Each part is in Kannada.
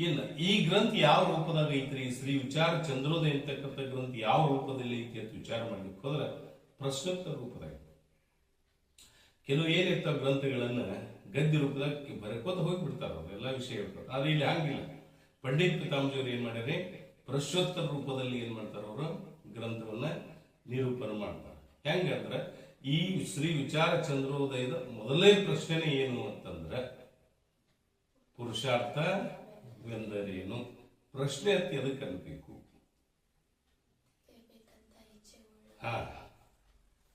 ಇಲ್ಲ ಈ ಗ್ರಂಥ ಯಾವ ರೂಪದಾಗ ಐತ್ರಿ, ಶ್ರೀ ವಿಚಾರ ಚಂದ್ರೋದಯ ಅಂತಕ್ಕಂಥ ಗ್ರಂಥ ಯಾವ ರೂಪದಲ್ಲಿ ಐತಿ ಅಂತ ವಿಚಾರ ಮಾಡ್ಲಿಕ್ಕೆ ಹೋದ್ರೆ ಪ್ರಶ್ನೋತ್ತರ ರೂಪದಾಗ. ಕೆಲವು ಏನಿರ್ತಾವ ಗ್ರಂಥಗಳನ್ನ ಗದ್ಯ ರೂಪದಾಗ ಬರಕೋತ ಹೋಗ್ಬಿಡ್ತಾರ ಅವ್ರು ಎಲ್ಲ ವಿಷಯ ಇರ್ತಾರೆ. ಆದ್ರೆ ಇಲ್ಲಿ ಹಂಗಿಲ್ಲ. ಪಂಡಿತ್ ಪಿತಾಂಬಜಿಯವರು ಏನ್ ಮಾಡ್ಯಾರೆ, ಪ್ರಶ್ನೋತ್ತರ ರೂಪದಲ್ಲಿ ಏನ್ ಮಾಡ್ತಾರ ಅವರು ಗ್ರಂಥವನ್ನ ನಿರೂಪಣೆ ಮಾಡ್ತಾರೆ. ಹೆಂಗಂದ್ರೆ ಈ ಶ್ರೀ ವಿಚಾರ ಚಂದ್ರೋದಯದ ಮೊದಲೇ ಪ್ರಶ್ನೆ ಏನು ಅಂತಂದ್ರೆ ಪುರುಷಾರ್ಥ ಎಂದರೇನು. ಪ್ರಶ್ನೆ ಅಂತ ಎದಕ್ಕೆ ಅನ್ಬೇಕು?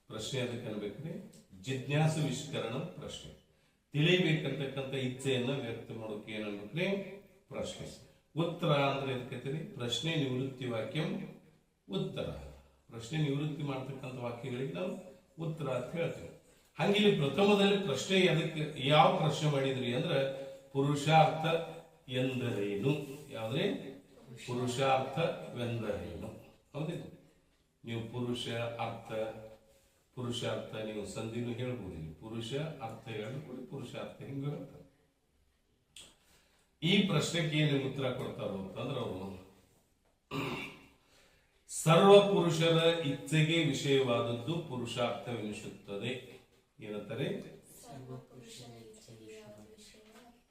ಪ್ರಶ್ನೆ ಅದಕ್ಕೆ ಅನ್ಬೇಕ್ರಿ, ಜಿಜ್ಞಾಸು ವಿಷ್ಕರಣ ಪ್ರಶ್ನೆ. ತಿಳಿಬೇಕಂತಕ್ಕಂಥ ಇಚ್ಛೆಯನ್ನ ವ್ಯಕ್ತ ಮಾಡೋಕೆ ಏನ್ ಅನ್ಬೇಕ್ರಿ? ಪ್ರಶ್ನೆ. ಉತ್ತರ ಅಂದ್ರೆ ಎದಕ್ಕೈತಿ? ಪ್ರಶ್ನೆ ನಿವೃತ್ತಿ ವಾಕ್ಯಂ ಉತ್ತರ. ಪ್ರಶ್ನೆ ನಿವೃತ್ತಿ ಮಾಡ್ತಕ್ಕಂಥ ವಾಕ್ಯಗಳಿಗೆ ನಾವು ಉತ್ತರ ಅಂತ ಹೇಳ್ತೇವೆ. ಹಂಗಿಲ್ಲಿ ಪ್ರಥಮದಲ್ಲಿ ಪ್ರಶ್ನೆ ಅದಕ್ಕೆ ಯಾವ ಪ್ರಶ್ನೆ ಮಾಡಿದ್ರಿ ಅಂದ್ರೆ ಪುರುಷಾರ್ಥ ಎಂದರೇನು. ಯಾವ್ದ್ರೆ? ಪುರುಷಾರ್ಥವೆಂದರೇನು. ಹೌದಿಲ್ಲ? ನೀವು ಪುರುಷಾರ್ಥ ನೀವು ಸಂಧಿನೂ ಹೇಳ್ಬೋದು. ಪುರುಷ ಅರ್ಥ ಹೇಳ್ಕೊಡಿ, ಪುರುಷಾರ್ಥ ಹಿಂಗ ಹೇಳ್ತಾರೆ. ಈ ಪ್ರಶ್ನೆಗೆ ಏನು ಉತ್ತರ ಕೊಡ್ತಾರೋ ಅಂತಂದ್ರೆ ಅವರು ಸರ್ವ ಪುರುಷರ ಇಚ್ಛೆಗೆ ವಿಷಯವಾದದ್ದು ಪುರುಷಾರ್ಥವೆನಿಸುತ್ತದೆ. ಏನಂತಾರೆ?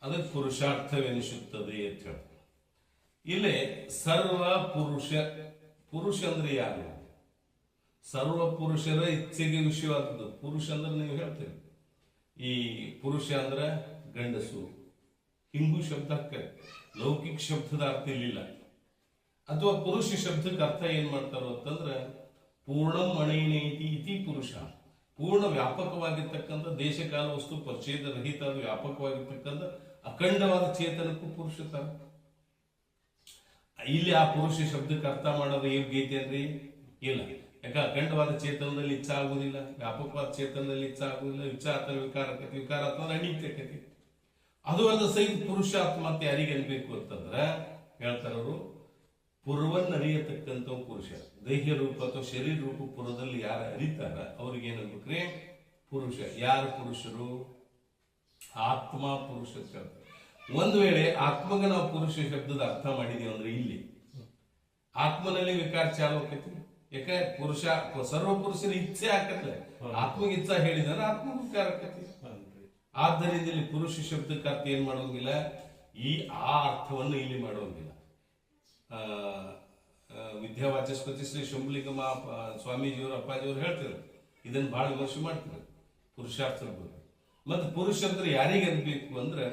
ಅದಕ್ಕೆ ಪುರುಷಾರ್ಥವೆನಿಸುತ್ತದೆ ಅಂತ ಹೇಳ್ತಾರೆ. ಇಲ್ಲೇ ಸರ್ವ ಪುರುಷ ಅಂದ್ರೆ ಯಾರು? ಸರ್ವ ಪುರುಷರ ಇಚ್ಛೆಗೆ ವಿಷಯವಾದದ್ದು. ಪುರುಷ ಅಂದ್ರೆ ನೀವು ಹೇಳ್ತೀರಿ, ಈ ಪುರುಷ ಅಂದ್ರೆ ಗಂಡಸು, ಹಿಂಗು ಶಬ್ದಕ್ಕೆ ಲೌಕಿಕ ಶಬ್ದದ ಅರ್ಥ ಇರಲಿಲ್ಲ. ಅಥವಾ ಪುರುಷ ಶಬ್ದಕ್ಕೆ ಅರ್ಥ ಏನ್ ಮಾಡ್ತಾರೋ ಅಂತಂದ್ರೆ ಪೂರ್ಣಂ ಅಣೇನೇತಿ ಇತಿ ಪುರುಷ. ಪೂರ್ಣ ವ್ಯಾಪಕವಾಗಿರ್ತಕ್ಕಂಥ ದೇಶಕಾಲ ವಸ್ತು ಪರಿಚಯದ ರಹಿತ ವ್ಯಾಪಕವಾಗಿರ್ತಕ್ಕಂಥ ಅಖಂಡವಾದ ಚೇತನಕ್ಕೂ ಪುರುಷತ. ಇಲ್ಲಿ ಆ ಪುರುಷ ಶಬ್ದಕ್ಕೆ ಅರ್ಥ ಮಾಡೋದು ಯೋಗ್ಯತೆ ಅಂದ್ರೆ ಇಲ್ಲ. ಯಾಕ ಅಖಂಡವಾದ ಚೇತನದಲ್ಲಿ ಇಚ್ಛಾ ಆಗುದಿಲ್ಲ, ವ್ಯಾಪಕವಾದ ಚೇತನದಲ್ಲಿ ಇಚ್ಛಾ ಆಗುದಿಲ್ಲ. ವಿಚಾರ ವಿಕಾರಕತಿ, ವಿಕಾರ ಅಥವಾ ಅನಿತ್ಯಕತಿ. ಅದು ಅಲ್ಲ ಸಹಿತ ಪುರುಷಾತ್ಮ ಅಂತ ಯಾರಿಗೆ ಅನ್ಬೇಕು ಅಂತಂದ್ರೆ ಹೇಳ್ತಾರವರು ಪುರವನ್ನ ಅರಿಯತಕ್ಕಂಥ ಪುರುಷ. ದೇಹ ರೂಪ ಅಥವಾ ಶರೀರ ರೂಪ ಪುರದಲ್ಲಿ ಯಾರು ಅರಿತಾರ ಅವ್ರಿಗೆ ಏನನ್ಬೇಕ್ರಿ? ಪುರುಷ. ಯಾರು ಪುರುಷರು? ಆತ್ಮ ಪುರುಷ ಶಬ್ದ. ಒಂದು ವೇಳೆ ಆತ್ಮಗೆ ನಾವು ಪುರುಷ ಶಬ್ದದ ಅರ್ಥ ಮಾಡಿದೀವಿ ಅಂದ್ರೆ ಇಲ್ಲಿ ಆತ್ಮನಲ್ಲಿ ವಿಕಾರ ಚಾಲು ಆಕೈತಿ. ಯಾಕೆ? ಪುರುಷ ಸರ್ವ ಪುರುಷರ ಇಚ್ಛೆ ಆಕತ್ಲೆ. ಆತ್ಮಗೆ ಇಚ್ಛಾ ಹೇಳಿದ್ರೆ ಆತ್ಮ ವಿಕಾರ ಆಕತಿ. ಆದ್ದರಿಂದ ಇಲ್ಲಿ ಪುರುಷ ಶಬ್ದಕ್ಕೆ ಅರ್ಥ ಏನ್ ಮಾಡೋಂಗಿಲ್ಲ, ಆ ಅರ್ಥವನ್ನು ಇಲ್ಲಿ ಮಾಡೋಂಗಿಲ್ಲ. ವಿದ್ಯಾವಾಚಸ್ಪತಿ ಶ್ರೀ ಶಂಭುಲಿಂಗಮ್ಮ ಸ್ವಾಮೀಜಿಯವರು ಅಪ್ಪಾಜಿಯವರು ಹೇಳ್ತಾರೆ, ಇದನ್ನ ಬಹಳ ವಿಮರ್ಶೆ ಮಾಡ್ತಾರೆ ಪುರುಷಾರ್ಥ ಬಗ್ಗೆ. ಮತ್ತೆ ಪುರುಷ ಅಂದ್ರೆ ಯಾರಿಗೆ ಅನ್ಬೇಕು ಅಂದ್ರೆ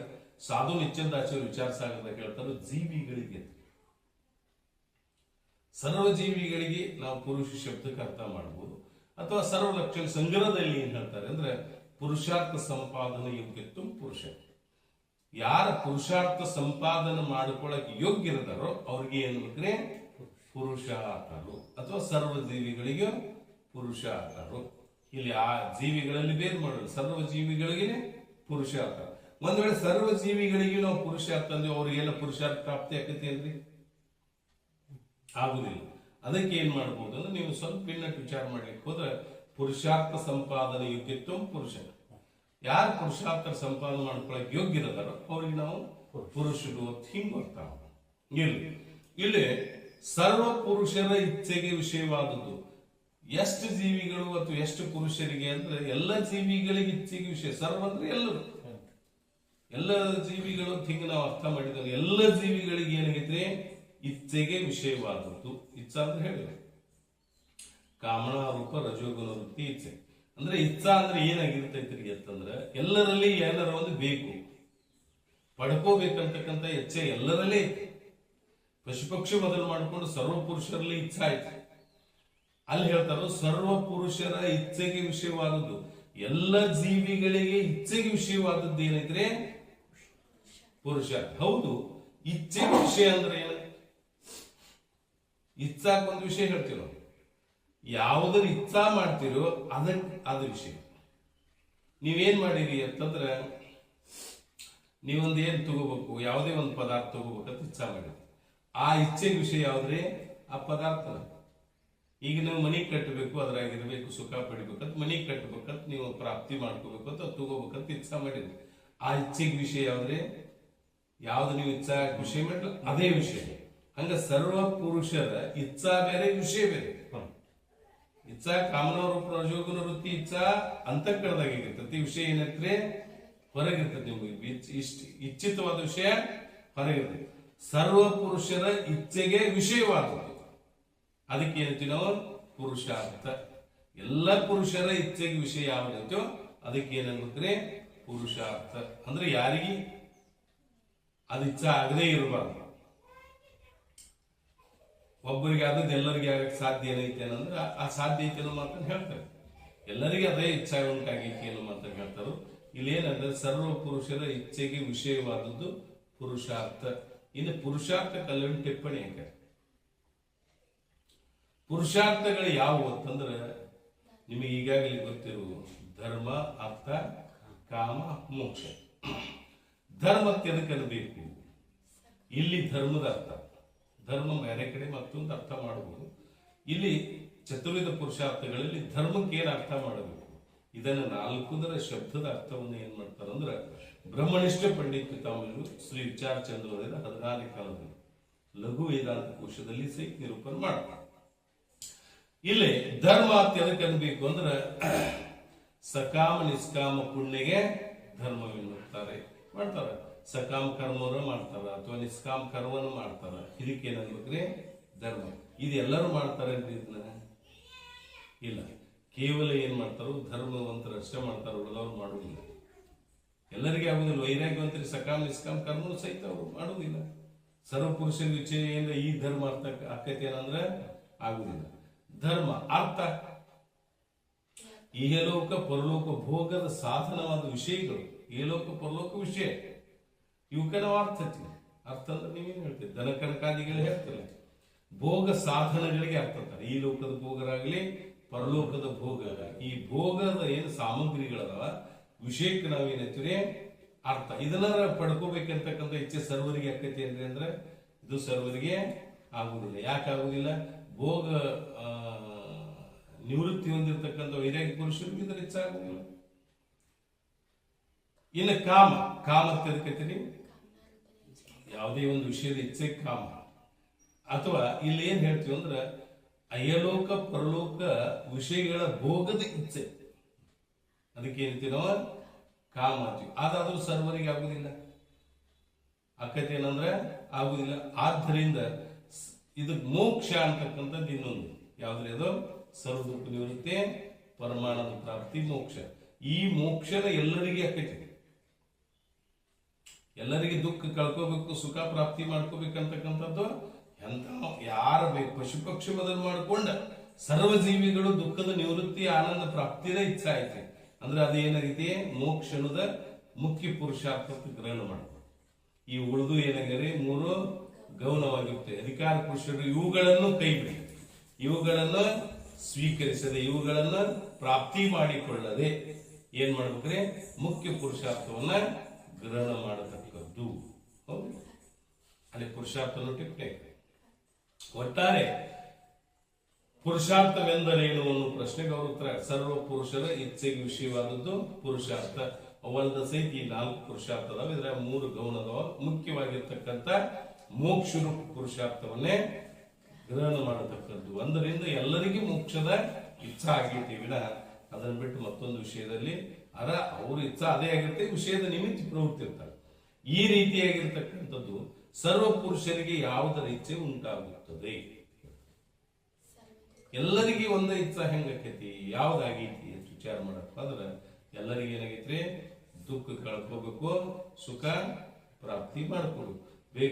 ಸಾಧು ನಿಶ್ಚಂದಾಚಾರ್ಯ ವಿಚಾರ ಸಾಗರದಾಗ ಹೇಳ್ತಾರೆ ಜೀವಿಗಳಿಗೆ. ಸರ್ವ ಜೀವಿಗಳಿಗೆ ನಾವು ಪುರುಷ ಶಬ್ದಕ್ಕೆ ಅರ್ಥ ಮಾಡಬಹುದು. ಅಥವಾ ಸರ್ವ ಲಕ್ಷಣ ಸಂಗ್ರಹದಲ್ಲಿ ಏನ್ ಹೇಳ್ತಾರೆ ಅಂದ್ರೆ ಪುರುಷಾರ್ಥ ಸಂಪಾದನೆ ಯೋಗ್ಯತ್ವ ಪುರುಷ. ಯಾರ ಪುರುಷಾರ್ಥ ಸಂಪಾದನೆ ಮಾಡಿಕೊಳ್ಳಕ್ಕೆ ಯೋಗ್ಯ ಇರದಾರೋ ಅವ್ರಿಗೆ ಏನ್ ಬೇಕ್ರೆ? ಪುರುಷಾರ್ಥರು. ಅಥವಾ ಸರ್ವ ಜೀವಿಗಳಿಗೆ ಪುರುಷಾರ್ಥರು. ಇಲ್ಲಿ ಆ ಜೀವಿಗಳಲ್ಲಿ ಬೇರೆ ಮಾಡೋದು, ಸರ್ವ ಜೀವಿಗಳಿಗೆ ಪುರುಷಾರ್ಥ. ಒಂದ್ ವೇಳೆ ಸರ್ವ ಜೀವಿಗಳಿಗೆ ನಾವು ಪುರುಷಾರ್ಥ ಅಂದ್ರೆ ಅವ್ರಿಗೆಲ್ಲ ಪುರುಷಾರ್ಥ ಪ್ರಾಪ್ತಿ ಆಕತಿ ಅಲ್ರಿ? ಆಗುದಿಲ್ಲ. ಅದಕ್ಕೆ ಏನ್ ಮಾಡ್ಬೋದು ಅಂದ್ರೆ ನೀವು ಸ್ವಲ್ಪ ಇನ್ನಟ್ಟು ವಿಚಾರ ಮಾಡ್ಲಿಕ್ಕೆ ಹೋದ್ರೆ ಪುರುಷಾರ್ಥ ಸಂಪಾದನೆ ಯೋಗ್ಯತ್ವ ಪುರುಷ. ಯಾರು ಪುರುಷಾರ್ಥ ಸಂಪಾದನೆ ಮಾಡ್ಕೊಳಕ್ ಯೋಗ್ಯ ಇರದಾರೋ ಅವ್ರಿಗೆ ನಾವು ಪುರುಷರು ಅಂತ ಹಿಂಗ್ ಬರ್ತಾವ. ಇಲ್ಲಿ ಸರ್ವ ಪುರುಷರ ಇಚ್ಛೆಗೆ ವಿಷಯವಾದದ್ದು ಎಷ್ಟು ಜೀವಿಗಳು ಅಥವಾ ಎಷ್ಟು ಪುರುಷರಿಗೆ ಅಂದ್ರೆ ಎಲ್ಲ ಜೀವಿಗಳಿಗೆ ಇಚ್ಛೆಗೆ ವಿಷಯ. ಸರ್ವ ಅಂದ್ರೆ ಎಲ್ಲರೂ, ಎಲ್ಲ ಜೀವಿಗಳು ಅಂತ ಹಿಂಗ ನಾವು ಅರ್ಥ ಮಾಡಿದ್ರೆ ಎಲ್ಲ ಜೀವಿಗಳಿಗೆ ಏನಾಗೈತ್ರಿ? ಇಚ್ಛೆಗೆ ವಿಷಯವಾದದ್ದು. ಇಚ್ಛಾ ಅಂದ್ರೆ ಹೇಳಿದ್ರು ಕಾಮನಾ ರೂಪ ರಜೋಗುಣ ವೃತ್ತಿ ಇಚ್ಛೆ. ಅಂದ್ರೆ ಇಚ್ಛಾ ಅಂದ್ರೆ ಏನಾಗಿರ್ತೈತ್ರಿ ಅಂತಂದ್ರೆ ಎಲ್ಲರಲ್ಲಿ ಏನಾರ ಒಂದು ಬೇಕು, ಪಡ್ಕೋಬೇಕಂತಕ್ಕಂಥ ಇಚ್ಛೆ ಎಲ್ಲರಲ್ಲೇ ಐತಿ. ಪಶುಪಕ್ಷಿ ಮೊದಲು ಮಾಡಿಕೊಂಡು ಸರ್ವ ಪುರುಷರಲ್ಲಿ ಇಚ್ಛಾ ಐತಿ. ಅಲ್ಲಿ ಹೇಳ್ತಾರ ಸರ್ವ ಪುರುಷರ ಇಚ್ಛೆಗೆ ವಿಷಯವಾದದ್ದು. ಎಲ್ಲ ಜೀವಿಗಳಿಗೆ ಇಚ್ಛೆಗೆ ವಿಷಯವಾದದ್ದು ಏನೈತ್ರಿ? ಪುರುಷ. ಹೌದು, ಇಚ್ಛೆಗೆ ವಿಷಯ ಅಂದ್ರೆ ಏನು? ಇಚ್ಛಾಕ್ ಒಂದು ವಿಷಯ ಹೇಳ್ತೀವಿ ನಾವು. ಯಾವುದರ ಇಚ್ಛಾ ಮಾಡ್ತೀರೋ ಅದ ವಿಷಯ. ನೀವೇನ್ ಮಾಡಿರಿ ಅಂತಂದ್ರೆ ನೀವೊಂದು ಏನ್ ತಗೋಬೇಕು, ಯಾವುದೇ ಒಂದು ಪದಾರ್ಥ ತಗೋಬೇಕಂತ ಇಚ್ಛಾ ಮಾಡಿರಿ. ಆ ಇಚ್ಛೆ ವಿಷಯ ಯಾವ್ದ್ರಿ? ಆ ಪದಾರ್ಥ. ಈಗ ನೀವು ಮನಿ ಕಟ್ಟಬೇಕು, ಅದ್ರಾಗಿರ್ಬೇಕು, ಸುಖ ಪಡಿಬೇಕಂತ ಮನಿ ಕಟ್ಟಬೇಕಂತ ನೀವು ಪ್ರಾಪ್ತಿ ಮಾಡ್ಕೋಬೇಕಂತ ತಗೋಬೇಕಂತ ಇಚ್ಛಾ ಮಾಡಿರಿ. ಆ ಇಚ್ಛೆಗೆ ವಿಷಯ ಯಾವ್ದ್ರಿ? ಯಾವ್ದು ನೀವು ಇಚ್ಛಾ ವಿಷಯ ಮಾಡ್ಲ ಅದೇ ವಿಷಯ. ಹಂಗ ಸರ್ವ ಪುರುಷರ ಇಚ್ಛಾ ಬೇರೆ ವಿಷಯ ಬೇರೆ. ಇಚ್ಛಾ ಕಾಮನ ರೂಪ ರಜೋಗುಣ ವೃತ್ತಿ ಇಚ್ಛಾ ಅಂತಃಕರಣದಾಗಿರ್ತತಿ, ವಿಷಯ ಏನಂದ್ರೆ ಹೊರಗಿರ್ತದೆ. ನಿಮ್ಗೆ ಇಚ್ಛಿತವಾದ ವಿಷಯ ಹೊರಗಿರ್ತದೆ. ಸರ್ವ ಪುರುಷರ ಇಚ್ಛೆಗೆ ವಿಷಯವಾದದ್ದು ಅದಕ್ಕೆ ಏನಂತೀವಿ ನಾವು ಪುರುಷಾರ್ಥ. ಎಲ್ಲ ಪುರುಷರ ಇಚ್ಛೆಗೆ ವಿಷಯ ಯಾವ್ದೈತೋ ಅದಕ್ಕೆ ಏನಂದ್ರೆ ಪುರುಷಾರ್ಥ. ಅಂದ್ರೆ ಯಾರಿಗೆ ಅದು ಇಚ್ಛೆ ಆಗದೇ ಇರಬಾರ್ದು. ಒಬ್ಬರಿಗೆ ಆದದ್ದು ಎಲ್ಲರಿಗೆ ಆಗಕ್ಕೆ ಸಾಧ್ಯ ಏನೈತೆ ಅನ್ನಂದ್ರೆ ಆ ಸಾಧ್ಯ ಐತೆ ಅನ್ನೋ ಮಾತನ್ನು ಹೇಳ್ತಾರೆ. ಎಲ್ಲರಿಗೆ ಅದೇ ಇಚ್ಛೆ ಉಂಟಾಗೈತಿ ಅನ್ನೋ ಮಾತನ್ನು ಹೇಳ್ತಾರೆ. ಇಲ್ಲೇನಂದ್ರೆ ಸರ್ವ ಪುರುಷರ ಇಚ್ಛೆಗೆ ವಿಷಯವಾದದ್ದು ಪುರುಷಾರ್ಥ. ಇನ್ನು ಪುರುಷಾರ್ಥ ಕಲ್ಲವಿನ ಟಿಪ್ಪಣಿ ಹೆಂಗ ಪುರುಷಾರ್ಥಗಳು ಯಾವುವು ಅಂತಂದ್ರೆ ನಿಮಗೆ ಈಗಾಗಲೇ ಗೊತ್ತಿರುವ ಧರ್ಮ, ಅರ್ಥ, ಕಾಮ, ಮೋಕ್ಷ. ಧರ್ಮಕ್ಕೆ ಎದಕ್ಕೆ ಬೇಕು? ಇಲ್ಲಿ ಧರ್ಮದ ಅರ್ಥ, ಧರ್ಮ ಬೇರೆ ಕಡೆ ಮತ್ತೊಂದು ಅರ್ಥ ಮಾಡಬಹುದು. ಇಲ್ಲಿ ಚತುರ್ವಿಧ ಪುರುಷಾರ್ಥಗಳಲ್ಲಿ ಧರ್ಮಕ್ಕೆ ಏನು ಅರ್ಥ ಮಾಡಬೇಕು? ಇದನ್ನು 4 ಶಬ್ದದ ಅರ್ಥವನ್ನು ಏನ್ ಮಾಡ್ತಾರೆ ಅಂದ್ರೆ ಬ್ರಹ್ಮನಿಷ್ಠ ಪಂಡಿತ ಪಿತಾಮಹರು ಶ್ರೀ ವಿಚಾರ ಚಂದ್ರೋದಯದ 14 ಕಾಲದಲ್ಲಿ ಲಘು ವೇದಾಂತ ಕೋಶದಲ್ಲಿ ಸಹಿತ ನಿರೂಪಣೆ ಮಾಡ್ತಾರೆ. ಇಲ್ಲಿ ಧರ್ಮ ಅಂತ ಎದಕ್ಕೆ ಅನ್ಬೇಕು ಅಂದ್ರೆ ಸಕಾಮ ನಿಷ್ಕಾಮ ಪುಣ್ಯಗೆ ಧರ್ಮವೆನ್ನುತ್ತಾರೆ ಮಾಡ್ತಾರ. ಸಕಾಮ ಕರ್ಮವನ್ನು ಮಾಡ್ತಾರ ಅಥವಾ ನಿಷ್ಕಾಮ ಕರ್ಮವನ್ನು ಮಾಡ್ತಾರ. ಇದಕ್ಕೆ ಏನನ್ಬೇಕ್ರಿ? ಧರ್ಮ. ಇದು ಎಲ್ಲರೂ ಮಾಡ್ತಾರೆ ಇದನ್ನ ಇಲ್ಲ. ಕೇವಲ ಏನ್ ಮಾಡ್ತಾರೋ ಧರ್ಮವಂತರು ಅಷ್ಟೇ ಮಾಡ್ತಾರ, ಉಳಿದವ್ರು ಮಾಡುವುದಿಲ್ಲ. ಎಲ್ಲರಿಗೆ ಆಗುದಿಲ್ಲ. ವೈರಾಗ್ಯವಂತರಿಗೆ ಸಕಾಮ ನಿಷ್ಕಾಮ ಕರ್ಮ ಸಹಿತ ಅವರು ಮಾಡುವುದಿಲ್ಲ. ಸರ್ವ ಪುರುಷರ ವಿಷಯ ಈ ಧರ್ಮ ಅರ್ಥ ಆಕೈತಿ ಏನಂದ್ರೆ ಆಗುದಿಲ್ಲ. ಧರ್ಮ ಅರ್ಥ ಇಹಲೋಕ ಪರಲೋಕ ಭೋಗದ ಸಾಧನವಾದ ವಿಷಯಗಳು. ಇಹಲೋಕ ಪರಲೋಕ ವಿಷಯ ಇವಕ್ಕೆ ನಾವು ಅರ್ಥ ಅಂದ್ರೆ ನೀವೇನ್ ಹೇಳ್ತೀವಿ? ದನ ಕನಕಾದಿಗಳು ಹೇಳ್ತಿಲ್ಲ, ಭೋಗ ಸಾಧನಗಳಿಗೆ ಅರ್ಥ ಅಂತಾರೆ. ಈ ಲೋಕದ ಭೋಗರಾಗಲಿ ಪರಲೋಕದ ಭೋಗ. ಈ ಭೋಗದ ಏನು ಸಾಮಗ್ರಿಗಳದಾವ ವಿಷಯಕ್ಕೆ ನಾವೇನಂತೀವಿ ಅರ್ಥ. ಇದನ್ನ ಪಡ್ಕೋಬೇಕಂತಕ್ಕಂಥ ಇಚ್ಛೆ ಸರ್ವರಿಗೆ ಆಕೈತಿ ಅಂದ್ರೆ ಇದು ಸರ್ವರಿಗೆ ಆಗುದಿಲ್ಲ. ಯಾಕೆ ಆಗುದಿಲ್ಲ? ಭೋಗ ನಿವೃತ್ತಿ ಹೊಂದಿರತಕ್ಕಂಥ ವೈರಾಗ್ಯ ಪುರುಷರಿಗೆ ಇದರ ಇಚ್ಛೆ ಆಗುದಿಲ್ಲ. ಇನ್ನು ಕಾಮ, ಕಾಮಕ್ಕೆ ಅದಕ್ಕೈತಿ ಯಾವುದೇ ಒಂದು ವಿಷಯದ ಇಚ್ಛೆ ಕಾಮ. ಅಥವಾ ಇಲ್ಲಿ ಏನ್ ಹೇಳ್ತೀವಿ ಅಂದ್ರೆ ಅಯಲೋಕ ಪರಲೋಕ ವಿಷಯಗಳ ಭೋಗದ ಇಚ್ಛೆ, ಅದಕ್ಕೆ ಏನಂತೀವಿ ನಾವು ಕಾಮ ಅಂತೀವಿ. ಅದಾದ್ರೂ ಸರ್ವರಿಗೆ ಆಗುದಿಲ್ಲ. ಆಕೈತಿ ಏನಂದ್ರೆ ಆಗುದಿಲ್ಲ. ಆದ್ದರಿಂದ ಇದು ಮೋಕ್ಷ ಅಂತಕ್ಕಂಥದ್ದು ಇನ್ನೊಂದು ಯಾವ್ದ್ರೆ ಅದು ಸರ್ವ ದುಃಖ ನಿವೃತ್ತಿ ಪರಮಾನಂದ ಪ್ರಾಪ್ತಿ ಮೋಕ್ಷ. ಈ ಮೋಕ್ಷದ ಎಲ್ಲರಿಗೆ ಆಕೈತಿ. ಎಲ್ಲರಿಗೆ ದುಃಖ ಕಳ್ಕೋಬೇಕು, ಸುಖ ಪ್ರಾಪ್ತಿ ಮಾಡ್ಕೋಬೇಕಂತಕ್ಕಂಥದ್ದು ಎಂತ ಯಾರ ಬೇಕು ಪಶು ಪಕ್ಷಿ ಬದಲು ಮಾಡಿಕೊಂಡ ಸರ್ವ ಜೀವಿಗಳು ದುಃಖದ ನಿವೃತ್ತಿ ಆನಂದ ಪ್ರಾಪ್ತಿದ ಇಚ್ಛೆ ಐತೆ ಅಂದ್ರೆ ಅದೇನಾಗೈತಿ ಮೋಕ್ಷಣದ ಮುಖ್ಯ ಪುರುಷಾರ್ಥ ಗ್ರಹಣ ಮಾಡ್ತಾರೆ. ಈ ಉಳಿದು ಏನಾಗ್ಯಾರಿ 3 ಗೌಣವಾಗಿರುತ್ತೆ. ಅಧಿಕಾರ ಪುರುಷರು ಇವುಗಳನ್ನು ಕೈ ಬಿಡಿ, ಇವುಗಳನ್ನು ಸ್ವೀಕರಿಸದೆ, ಇವುಗಳನ್ನ ಪ್ರಾಪ್ತಿ ಮಾಡಿಕೊಳ್ಳದೆ ಏನ್ ಮಾಡ್ಬೇಕ್ರಿ? ಮುಖ್ಯ ಪುರುಷಾರ್ಥವನ್ನ ಗ್ರಹಣ ಮಾಡತಕ್ಕದ್ದು. ಹೌದು, ಅಲ್ಲಿ ಪುರುಷಾರ್ಥವನ್ನು ಟಿಪ್ಪಣಿ. ಒಟ್ಟಾರೆ ಪುರುಷಾರ್ಥವೆಂದರೇನು ಅನ್ನೋ ಪ್ರಶ್ನೆಗೆ ಅವ್ರ ಉತ್ತರ ಸರ್ವ ಪುರುಷರ ಇಚ್ಛೆಗೆ ವಿಷಯವಾದದ್ದು ಪುರುಷಾರ್ಥ. ಅವಲ್ದ ಸಹಿತ ಈ 4 ಪುರುಷಾರ್ಥ ಅದಾವ. ಇದ್ರ 3 ಗೌಣದವ. ಮುಖ್ಯವಾಗಿರ್ತಕ್ಕಂಥ ಮೋಕ್ಷರು ಪುರುಷಾರ್ಥವನ್ನೇ ಗ್ರಹಣ ಮಾಡತಕ್ಕದ್ದು. ಒಂದರಿಂದ ಎಲ್ಲರಿಗೂ ಮೋಕ್ಷದ ಇಚ್ಛಾ ಆಗೈತಿ ವಿನ ಅದನ್ನ ಬಿಟ್ಟು ಮತ್ತೊಂದು ವಿಷಯದಲ್ಲಿ ಅವ್ರ ಇಚ್ಛಾ ಅದೇ ಆಗಿರುತ್ತೆ, ವಿಷಯದ ನಿಮಿತ್ತ ಪ್ರವೃತ್ತಿ ಇರ್ತಾರೆ. ಈ ರೀತಿಯಾಗಿರ್ತಕ್ಕಂಥದ್ದು ಸರ್ವ ಪುರುಷರಿಗೆ ಯಾವುದರ ಇಚ್ಛೆ ಉಂಟಾಗುತ್ತದೆ? ಎಲ್ಲರಿಗೆ ಒಂದ ಇಚ್ಛಾ ಹೆಂಗಾಕೈತಿ? ಯಾವ್ದಾಗೈತಿ ಅಂತ ವಿಚಾರ ಮಾಡಪ್ಪ ಅಂದ್ರೆ ಎಲ್ಲರಿಗೆ ಏನಾಗೈತ್ರಿ? ದುಃಖ ಕಳ್ಕೋಬೇಕು, ಸುಖ ಪ್ರಾಪ್ತಿ ಮಾಡ್ಕೋಬೇಕು.